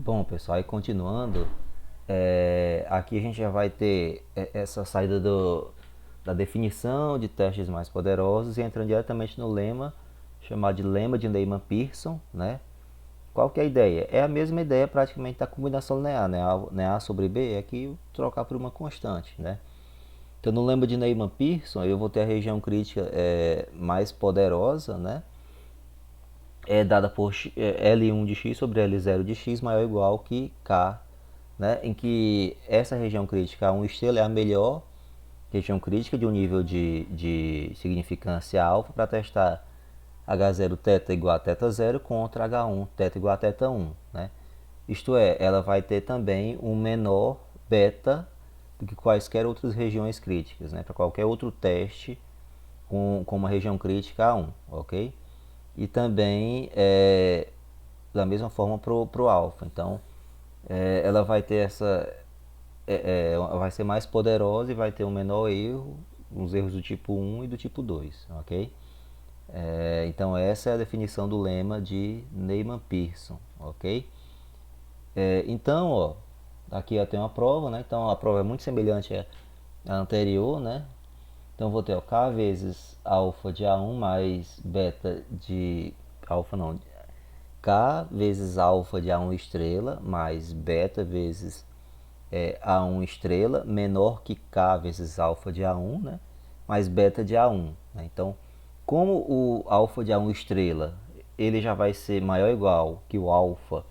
Bom, pessoal, aí continuando, aqui a gente já vai ter essa saída da definição de testes mais poderosos e entrando diretamente no lema, chamado de lema de Neyman-Pearson, né? Qual que é a ideia? É a mesma ideia praticamente da combinação linear, né? A sobre B é que trocar por uma constante, né? Então no lema de Neyman-Pearson eu vou ter a região crítica mais poderosa, né? É dada por L1 de x sobre L0 de x maior ou igual que K, né? Em que essa região crítica A1 estrela é a melhor região crítica de um nível de significância alfa para testar H0 θ igual a θ0 contra H1 θ igual a θ1, né? Isto é, ela vai ter também um menor beta do que quaisquer outras regiões críticas, né? Para qualquer outro teste com uma região crítica A1, ok? E também da mesma forma para o alfa. Então, ela vai ter vai ser mais poderosa e vai ter um menor erro, os erros do tipo 1 e do tipo 2, ok? Então essa é a definição do lema de Neyman-Pearson, ok? Então, ó, aqui eu tenho uma prova, né? Então a prova é muito semelhante à anterior, né? Então vou ter ó, K vezes alfa de A1 mais beta de alfa não, K vezes alfa de A1 estrela mais beta vezes A1 estrela menor que K vezes alfa de A1, né? Mais beta de A1, né? Então, como o alfa de A1 estrela ele já vai ser maior ou igual que o alfa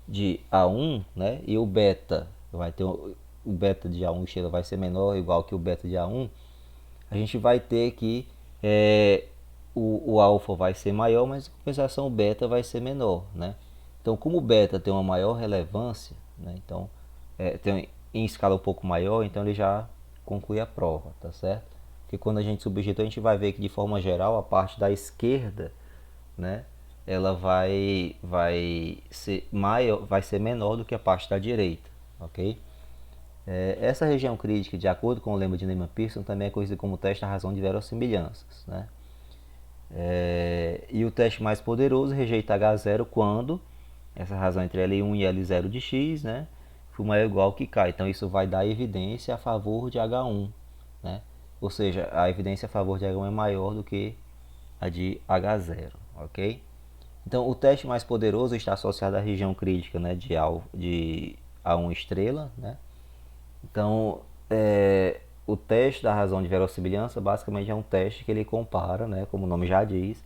de A1, né? E o beta vai ter o beta de A1 estrela vai ser menor ou igual que o beta de A1, a gente vai ter que o alfa vai ser maior, mas em compensação o beta vai ser menor, né? Então, como o beta tem uma maior relevância, né? Então, tem em escala um pouco maior, então ele já conclui a prova, tá certo? Porque quando a gente substitui, a gente vai ver que de forma geral a parte da esquerda, né, ela vai ser menor do que a parte da direita, ok? Essa região crítica, de acordo com o lema de Neyman-Pearson, também é conhecida como teste da razão de verossimilhanças, né? E o teste mais poderoso rejeita H0 quando essa razão entre L1 e L0 de x, né, for maior ou igual que K. Então isso vai dar evidência a favor de H1, né? Ou seja, a evidência a favor de H1 é maior do que a de H0, ok? Então o teste mais poderoso está associado à região crítica, né, de A1 estrela, né? Então, o teste da razão de verossimilhança basicamente é um teste que ele compara, né, como o nome já diz,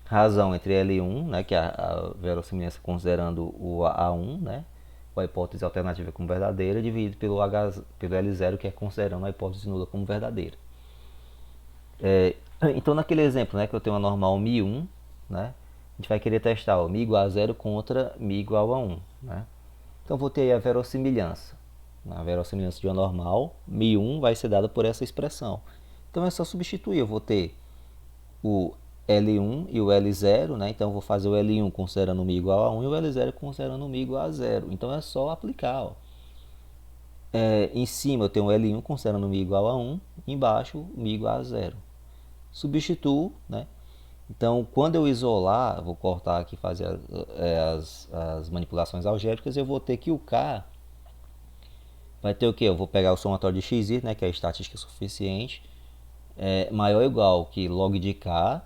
razão entre L1, né, que é a verossimilhança considerando o A1, né, a hipótese alternativa como verdadeira, dividido pelo L0, que é considerando a hipótese nula como verdadeira. Então, naquele exemplo, né, que eu tenho uma normal μ1, né, a gente vai querer testar o μ igual a 0 contra μ igual a 1. Né? Então, vou ter aí a verossimilhança. A verossimilhança de uma normal, μ1 vai ser dada por essa expressão. Então, é só substituir. Eu vou ter o L1 e o L0, né? Então, eu vou fazer o L1 considerando μ igual a 1 e o L0 considerando μ igual a 0. Então, é só aplicar. Ó. Em cima, eu tenho o L1 considerando μ igual a 1, embaixo, μ igual a 0. Substituo, né? Então, quando eu isolar, vou cortar aqui e fazer as manipulações algébricas, eu vou ter que o K vai ter o que? Eu vou pegar o somatório de x, né, que é a estatística suficiente, maior ou igual que log de K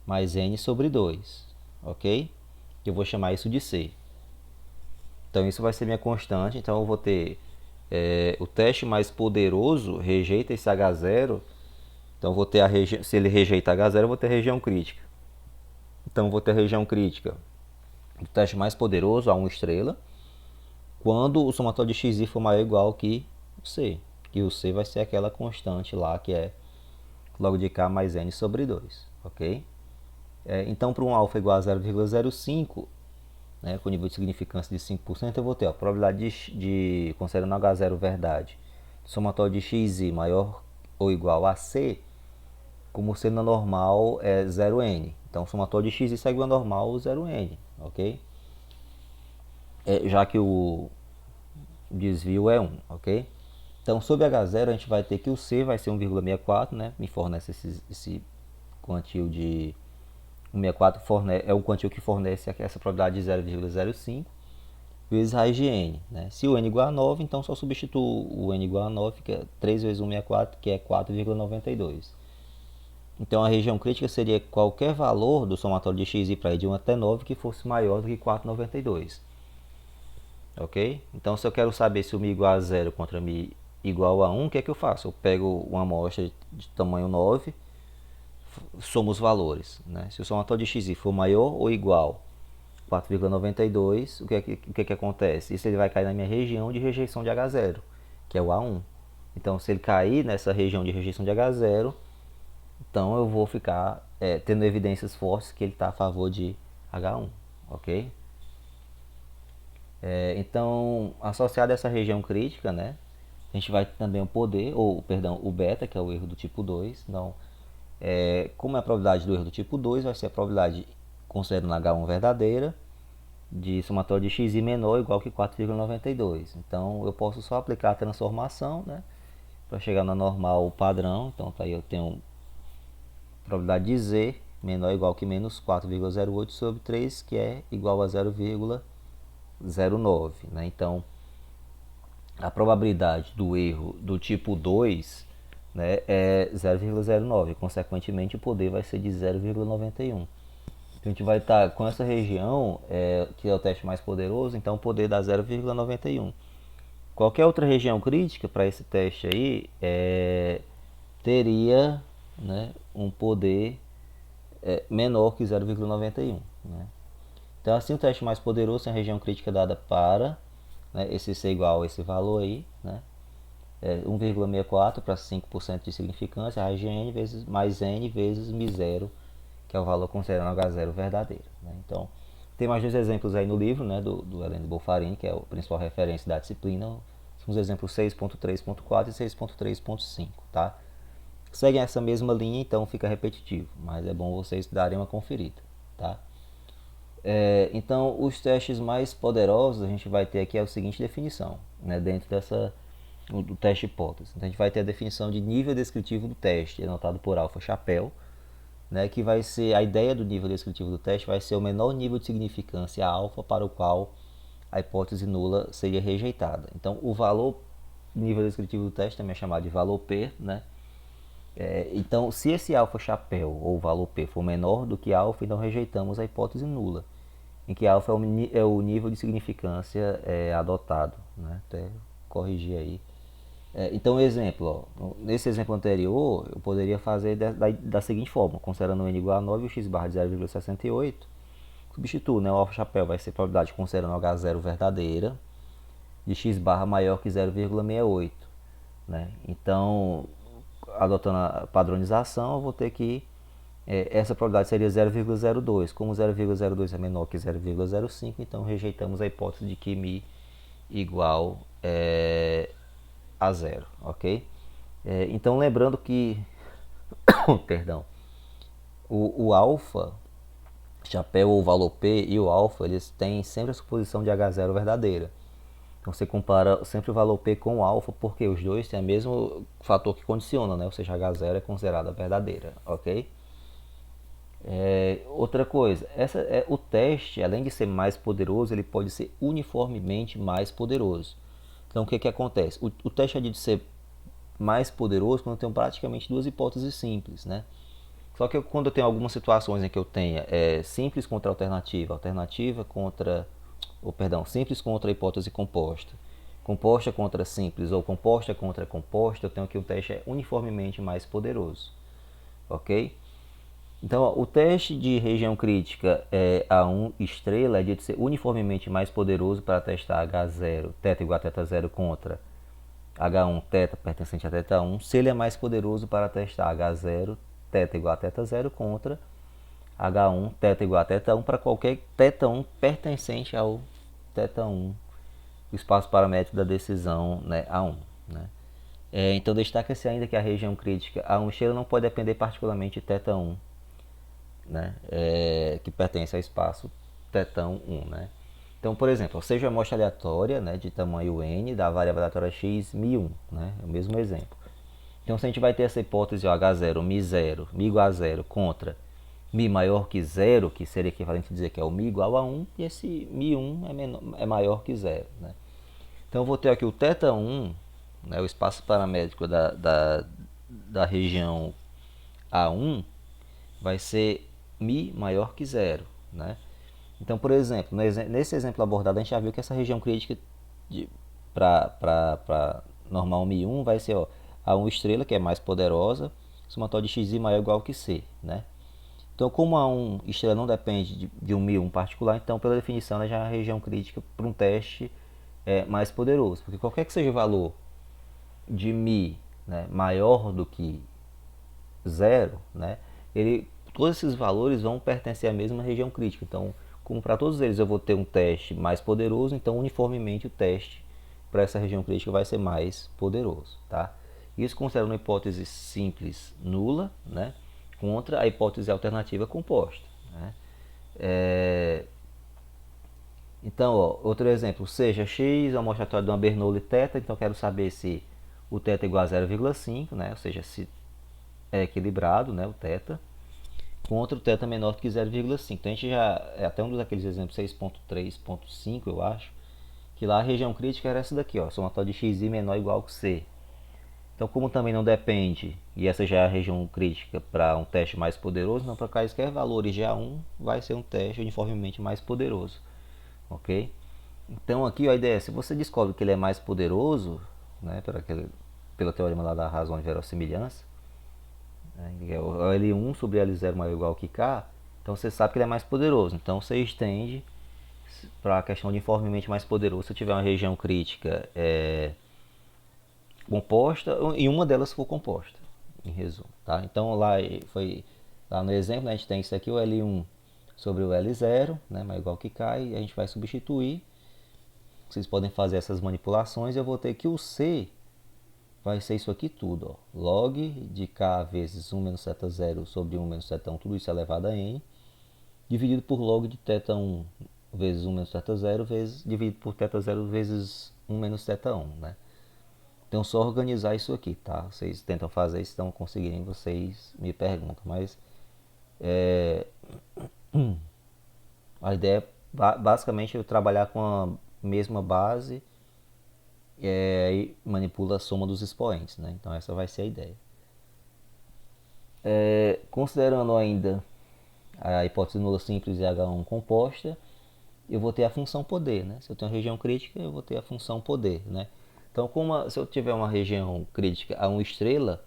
mais n sobre 2, ok? Eu vou chamar isso de C. Então, isso vai ser minha constante. Então, eu vou ter o teste mais poderoso rejeita esse H0. Então, eu vou ter se ele rejeita H0, eu vou ter a região crítica. Então, eu vou ter a região crítica do teste mais poderoso, A1 estrela, quando o somatório de xi for maior ou igual que o C. Que o C vai ser aquela constante lá, que é log de K mais N sobre 2. Ok? Então, para um alfa igual a 0,05, né, com nível de significância de 5%, eu vou ter a probabilidade de considerando H0 verdade, somatório de xi maior ou igual a C, como sendo normal é 0n. Então, o somatório de xi segue o normal 0n, ok? Já que o desvio é 1, ok? Então, sobre H0, a gente vai ter que o C vai ser 1,64, né? Me fornece esse quantio de 1,64, é o quantio que fornece essa probabilidade de 0,05. vezes raiz de n. Né? Se o n igual a 9, então só substituo o n igual a 9, que é 3 vezes 1 é 4, que é 4,92. Então a região crítica seria qualquer valor do somatório de x e para de 1 até 9 que fosse maior do que 4,92. Ok? Então se eu quero saber se o mi igual a 0 contra mi igual a 1, o que é que eu faço? Eu pego uma amostra de tamanho 9, somo os valores. Né? Se o somatório de x for maior ou igual a 4,92, o que é que acontece? Isso ele vai cair na minha região de rejeição de H0, que é o A1. Então se ele cair nessa região de rejeição de H0, então eu vou ficar tendo evidências fortes que ele está a favor de H1, ok? Então, associado a essa região crítica, né, a gente vai ter também o poder, ou perdão, o beta, que é o erro do tipo 2. Então, como é a probabilidade do erro do tipo 2, vai ser a probabilidade, considerando H1 verdadeira, de somatório de xi menor ou igual que 4,92. Então, eu posso só aplicar a transformação, né, para chegar na normal padrão. Então, tá aí eu tenho probabilidade de z menor ou igual que menos 4,08 sobre 3, que é igual a 0,09. Né? Então, a probabilidade do erro do tipo 2, né, é 0,09. Consequentemente, o poder vai ser de 0,91. Então, a gente vai estar com essa região, que é o teste mais poderoso, então o poder dá 0,91. Qualquer outra região crítica para esse teste aí teria, né, um poder menor que 0,91. Né? Então, assim, o teste mais poderoso tem a região crítica dada para, né, esse C igual a esse valor aí, né, 1,64 para 5% de significância, a raiz de n vezes, mais n vezes μ0, que é o valor considerando H0 verdadeiro. Né? Então, tem mais dois exemplos aí no livro, né, do Helene Boffarini, que é a principal referência da disciplina. São os exemplos 6.3.4 e 6.3.5, tá? Seguem essa mesma linha, então fica repetitivo, mas é bom vocês darem uma conferida, tá? Então, os testes mais poderosos a gente vai ter aqui a seguinte definição, né, dentro do teste hipótese. Então, a gente vai ter a definição de nível descritivo do teste, anotado por alfa chapéu, né, que vai ser a ideia do nível descritivo do teste, vai ser o menor nível de significância alfa para o qual a hipótese nula seria rejeitada. Então, o valor nível descritivo do teste também é chamado de valor P, né? Então, se esse alfa chapéu ou valor P for menor do que alfa, então rejeitamos a hipótese nula, em que alfa é o nível de significância adotado. Né? Até corrigir aí. Então, exemplo, ó, nesse exemplo anterior, eu poderia fazer da seguinte forma, considerando o n igual a 9 e o x barra de 0,68, substituo, né? O alfa chapéu vai ser a probabilidade considerando H0 verdadeira, de x barra maior que 0,68. Né? Então, adotando a padronização, eu vou ter que essa probabilidade seria 0,02. Como 0,02 é menor que 0,05, então rejeitamos a hipótese de que μ igual a zero, ok? Então lembrando que perdão, o alfa chapéu ou valor P e o alfa, eles têm sempre a suposição de H0 verdadeira. Então você compara sempre o valor P com o alfa, porque os dois têm o mesmo fator que condiciona, né? Ou seja, H0 é considerada verdadeira, ok? Outra coisa, o teste, além de ser mais poderoso, ele pode ser uniformemente mais poderoso. Então o que acontece? O teste é de ser mais poderoso quando eu tenho praticamente duas hipóteses simples, né? Só que quando eu tenho algumas situações em que eu tenha simples contra alternativa, alternativa contra, simples contra hipótese composta, composta contra simples ou composta contra composta, eu tenho que o teste é uniformemente mais poderoso, ok? Então, ó, o teste de região crítica A1 estrela é de ser uniformemente mais poderoso para testar H0, θ igual a θ0 contra H1, θ pertencente a θ1, se ele é mais poderoso para testar H0, θ igual a θ0 contra H1, θ igual a θ1 para qualquer θ1 pertencente ao θ1, o espaço paramétrico da decisão, né, A1. Né? Então destaca-se ainda que a região crítica A1 estrela não pode depender particularmente de θ1, né, que pertence ao espaço θ1. Né? Então, por exemplo, seja uma amostra aleatória, né, de tamanho n, da variável aleatória x, μ1, né, é o mesmo exemplo. Então, se a gente vai ter essa hipótese H0, μ0, μ igual a zero contra Mi maior que zero, que seria equivalente a dizer que é o Mi igual a 1, e esse Mi1 é maior que zero, né? Então eu vou ter aqui o θ1, né, o espaço paramétrico da região A1 vai ser Mi maior que zero, né? Então, por exemplo, nesse exemplo abordado, a gente já viu que essa região crítica para normal Mi1 vai ser, ó, A1 estrela, que é mais poderosa, somatório de xi maior ou igual que C, né? Então, como A1 estrela não depende de um Mi1 particular, então, pela definição, ela já é a região crítica para um teste mais poderoso. Porque qualquer que seja o valor de Mi, né, maior do que zero, né, todos esses valores vão pertencer à mesma região crítica. Então, como para todos eles eu vou ter um teste mais poderoso, então uniformemente o teste para essa região crítica vai ser mais poderoso, tá? Isso considerando uma hipótese simples nula, né, contra a hipótese alternativa composta, né? Então, ó, outro exemplo, seja x é o mostratório de uma Bernoulli θ, então eu quero saber se o θ é igual a 0,5, né? Ou seja, se é equilibrado, né, o θ, contra o θ menor que 0,5. Então a gente já, é até um daqueles exemplos 6.3.5, eu acho, que lá a região crítica era essa daqui, ó, somatório de xi menor ou igual que c. Então, como também não depende, e essa já é a região crítica para um teste mais poderoso, então para quaisquer valores de A1 vai ser um teste uniformemente mais poderoso, ok? Então aqui a ideia é, se você descobre que ele é mais poderoso, né, pelo teorema lá da razão de verossimilhança, né, que é o L1 sobre L0 maior ou igual que K, então você sabe que ele é mais poderoso. Então você estende para a questão de uniformemente mais poderoso se eu tiver uma região crítica composta e uma delas for composta, em resumo, tá? Então lá no exemplo, né, a gente tem isso aqui, o L1 sobre o L0, né, maior ou igual que K, e a gente vai substituir. Vocês podem fazer essas manipulações e eu vou ter que o C vai ser isso aqui tudo, ó. Log de K vezes 1 menos θ0 sobre 1 menos θ1, tudo isso elevado a N, dividido por log de θ1 vezes 1 menos θ0 dividido por θ0 vezes 1 menos θ1, né? Então só organizar isso aqui, tá? Vocês tentam fazer, se não conseguirem, vocês me perguntam, mas a ideia é basicamente eu trabalhar com a mesma base e manipula a soma dos expoentes, né? Então essa vai ser a ideia. Considerando ainda a hipótese nula simples e H1 composta, eu vou ter a função poder, né? Se eu tenho uma região crítica, eu vou ter a função poder, né? Então, se eu tiver uma região crítica a 1 estrela,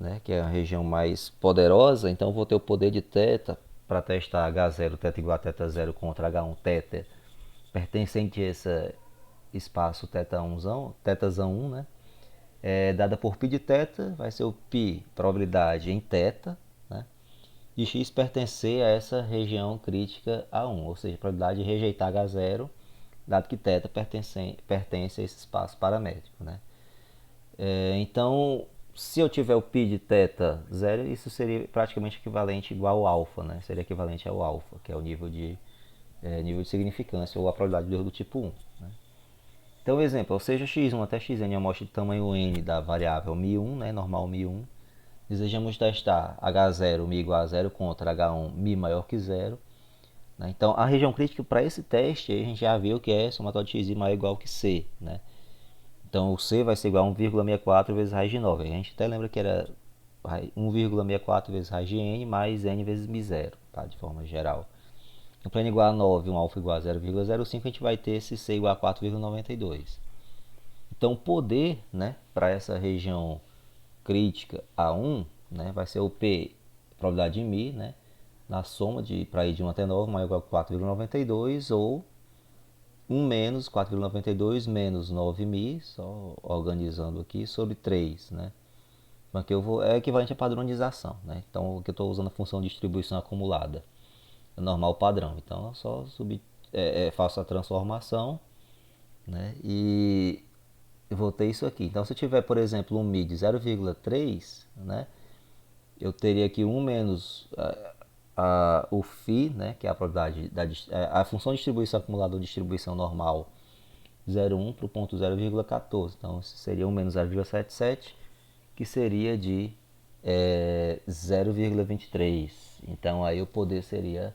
né, que é a região mais poderosa, então eu vou ter o poder de θ para testar H0, θ igual a θ0 contra H1 θ pertencente a esse espaço θ1, θ1, né? Dada por π de θ, vai ser o π, probabilidade em θ, né? De x pertencer a essa região crítica A1, ou seja, a probabilidade de rejeitar H0, dado que θ pertence a esse espaço paramétrico, né? Então, se eu tiver o π de θ 0, isso seria praticamente equivalente igual ao alfa, né? Seria equivalente ao alfa, que é o nível de significância ou a probabilidade de erro do tipo 1, né? Então, exemplo, ou seja, x1 até xn é uma amostra de tamanho n da variável μ1, né, normal μ1. Desejamos testar H0 mi igual a zero contra H1 mi maior que zero, né? Então, a região crítica para esse teste a gente já viu que é somatório de x maior ou igual que C, né? Então, o C vai ser igual a 1,64 vezes raiz de 9. A gente até lembra que era 1,64 vezes raiz de n mais n vezes mi0, tá? De forma geral. Então, para n igual a 9 e um alfa igual a 0,05, a gente vai ter esse C igual a 4,92. Então, o poder, né, para essa região crítica A1, né, vai ser o P, probabilidade de Mi, né, na soma para ir de 1 até 9, maior ou igual a 4,92, ou 1 menos 4,92 menos 9Mi, só organizando aqui, sobre 3, né? Então aqui é equivalente a padronização, né? Então aqui eu estou usando a função de distribuição acumulada, normal padrão. Então eu só faço a transformação, né? E eu vou ter isso aqui. Então se eu tiver, por exemplo, um Mi de 0,3, né? Eu teria aqui 1 menos o φ, né, que é a probabilidade a função de distribuição acumulada ou distribuição normal 0,1 para o ponto 0,14. Então, seria 1 menos 0,77, que seria de é 0,23. Então aí o poder seria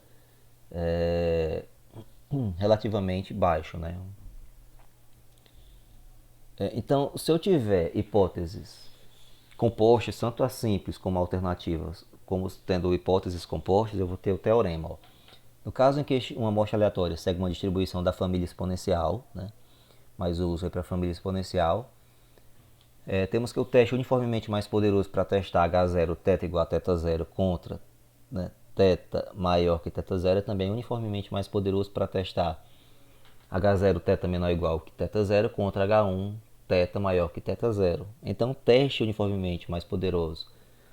relativamente baixo, né? Então, se eu tiver hipóteses compostas, tanto as simples como alternativas, como tendo hipóteses compostas, eu vou ter o teorema. Ó. No caso em que uma amostra aleatória segue uma distribuição da família exponencial, né? Mas o uso é para a família exponencial, temos que o teste uniformemente mais poderoso para testar H0 θ igual a θ0 contra, né, θ maior que θ0 é também uniformemente mais poderoso para testar H0 θ menor ou igual que θ0 contra H1 θ maior que θ0. Então, teste uniformemente mais poderoso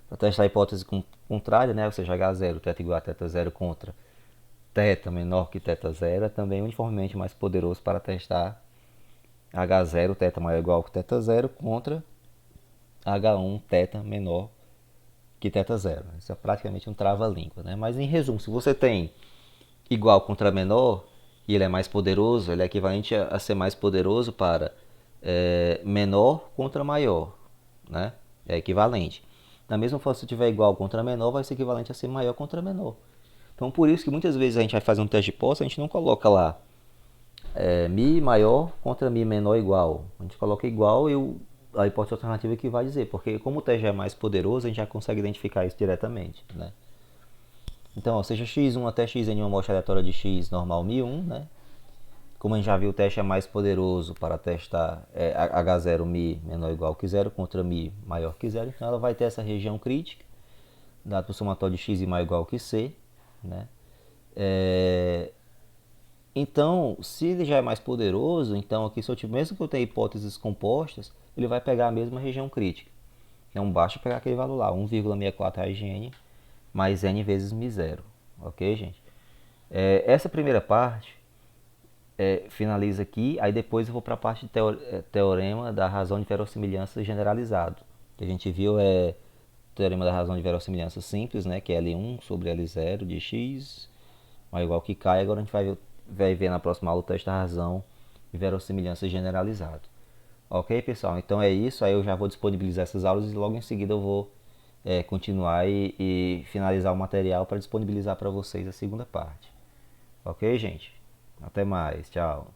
para testar a hipótese contrária, né, ou seja, H0 θ igual a θ0 contra θ menor que θ0 é também uniformemente mais poderoso para testar H0 θ maior ou igual que θ0 contra H1 θ menor que θ0. Isso é praticamente um trava-língua, né? Mas em resumo, se você tem igual contra menor e ele é mais poderoso, ele é equivalente a ser mais poderoso para menor contra maior, né? É equivalente. Da mesma forma, se tiver igual contra menor, vai ser equivalente a ser maior contra menor. Então, por isso que muitas vezes a gente vai fazer um teste de posse, a gente não coloca lá Mi maior contra Mi menor igual. A gente coloca igual e a hipótese alternativa que vai dizer, porque como o teste é mais poderoso, a gente já consegue identificar isso diretamente, né? Então, ó, seja x1 até xn uma amostra aleatória de x normal mi1, né? Como a gente já viu, o teste é mais poderoso para testar H0 mi menor ou igual que zero contra mi maior que zero. Então, ela vai ter essa região crítica, dado para o somatório de x maior ou igual que c, né? Então, se ele já é mais poderoso, então aqui se eu tiver, mesmo que eu tenha hipóteses compostas, ele vai pegar a mesma região crítica. Então basta pegar aquele valor lá, 1,64 IgN mais N vezes μ0. Ok, gente? Essa primeira parte finaliza aqui, aí depois eu vou para a parte de teorema da razão de verossimilhança generalizado. Que a gente viu teorema da razão de verossimilhança simples, né, que é L1 sobre L0 de x, maior ou igual que K, e agora a gente vai ver na próxima aula o teste da razão de verossimilhança generalizado. Ok, pessoal? Então é isso, aí eu já vou disponibilizar essas aulas e logo em seguida eu vou continuar e finalizar o material para disponibilizar para vocês a segunda parte. Ok, gente? Até mais, tchau.